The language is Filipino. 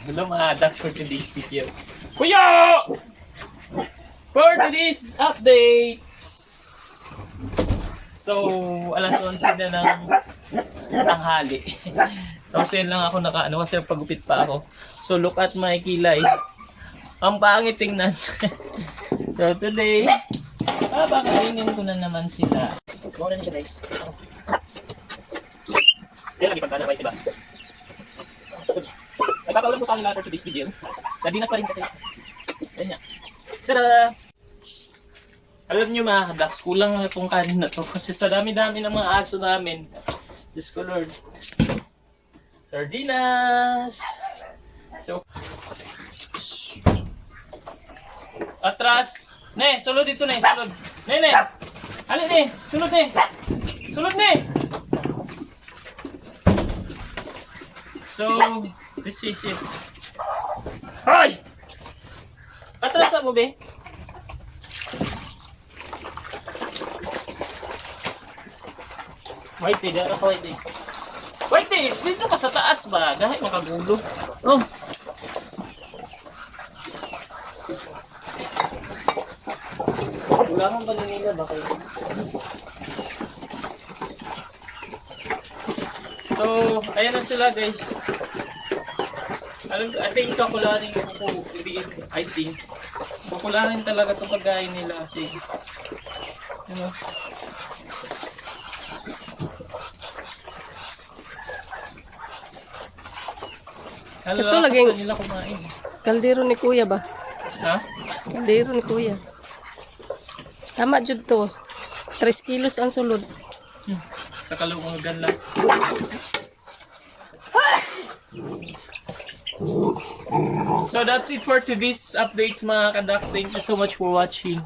Hello mga ducks for today's video. Kuya! For today's updates! So, alas 11 na ng tanghali. Tapos yun lang ako nakaano kasi pagupit pa ako. So, look at my kilay. Ang pangit tingnan. So, today, kakainin ko na naman sila. Muna na siya guys. Yan lagi pagkana diba? So, nagpapaulan ko sa kanila for today's video. Sardinas pa rin kasi. Yan nga. Tada! Alam nyo mga kadaks, kulang na itong kanin na to. Kasi sa dami-dami ng mga aso namin. Diyos ko Lord. Sardinas! So, atras! Ne, sulod dito ne, sulod. Ne. Alin ne, sulod ne. Sulod ne. So, this is it. Hoy! Atras mo be? Wait, dito ako wait. Wait, dito ka sa taas ba? Dahil makagulo. Oh. Wala kang paninila ba kayo? So, ayan na sila guys. I think kakulanin ko I think. Kakulanin talaga itong pagkain nila kasi you know. Ito laging nila kumain. kaldero ni Kuya ba? Ha? Kaldero ni Kuya. Tama jud to. 3 kilos ang sulod. Sa kalungan lang. So that's it for today's updates mga kadaks. Thank you so much for watching.